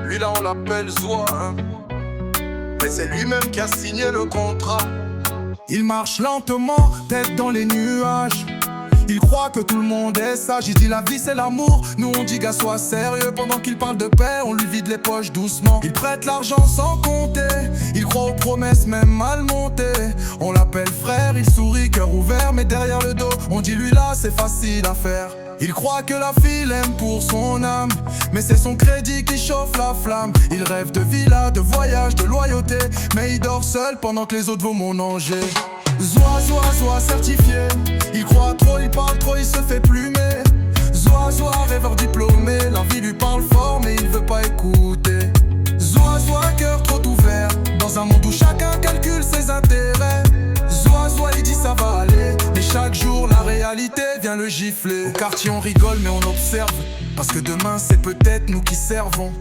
Lui là on l'appelle Zoa, hein. Mais c'est lui-même qui a signé le contrat. Il marche lentement, tête dans les nuages. Il croit que tout le monde est sage. Il dit la vie c'est l'amour. Nous on dit gars sois sérieux. Pendant qu'il parle de paix, on lui vide les poches doucement. Il prête l'argent sans compter. Il croit aux promesses même mal montées. On l'appelle frère, il sourit cœur ouvert. Mais derrière le dos, on dit lui là c'est facile à faire. Il croit que la fille l'aime pour son âme, mais c'est son crédit qui chauffe la flamme. Il rêve de villa, de voyage, de loyauté, mais il dort seul pendant que les autres vont mon Angers. Zoa certifié. Il croit trop, il parle trop, il se fait plumer. Zoa rêveur diplômé. La vie lui parle fort mais il veut pas écouter. Zoa cœur trop ouvert, dans un monde où chacun calcule ses intérêts. Zoa il dit ça va aller, mais chaque jour la réalité vient le gifler. Au quartier on rigole mais on observe, parce que demain c'est peut-être nous qui servons.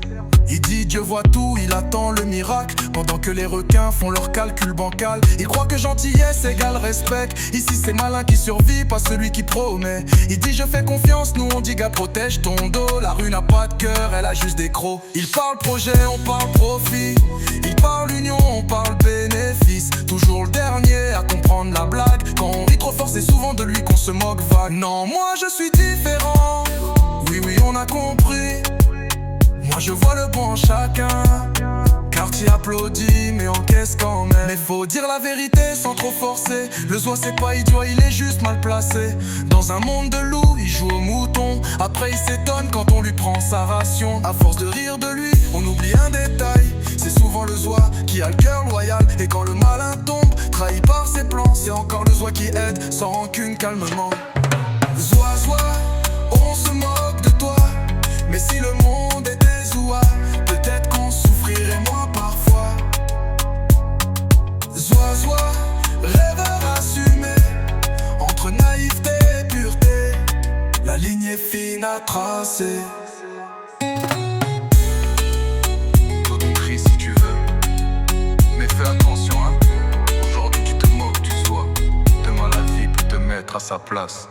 Il dit Dieu voit tout, il attend le miracle, pendant que les requins font leur calcul bancal. Il croit que gentillesse égale respect. Ici c'est malin qui survit, pas celui qui promet. Il dit je fais confiance, nous on dit gars protège ton dos. La rue n'a pas de cœur, elle a juste des crocs. Il parle projet, on parle profit. Il parle union, on parle bénéfice. Toujours le dernier à comprendre la blague. Quand on rit trop fort c'est souvent de lui qu'on se moque vague. Non moi je suis différent. Oui on a compris. Moi je vois le bon en chacun. Quartier applaudit mais encaisse quand même. Mais faut dire la vérité sans trop forcer. Le Zoa c'est pas idiot, il est juste mal placé. Dans un monde de loups, il joue au mouton. Après il s'étonne quand on lui prend sa ration. À force de rire de lui, on oublie un détail. C'est souvent le Zoa qui a le cœur loyal. Et quand le malin tombe, trahi par ses plans, c'est encore le Zoa qui aide, sans rancune calmement. Zoa, on se moque de toi. Mais si le monde était Zoa, peut-être qu'on souffrirait moins parfois. Zoa, rêveur assumé. Entre naïveté et pureté, la ligne est fine à tracer. Tout crie si tu veux, mais fais attention hein. Aujourd'hui tu te moques du Zoa, demain la vie peut te mettre à sa place.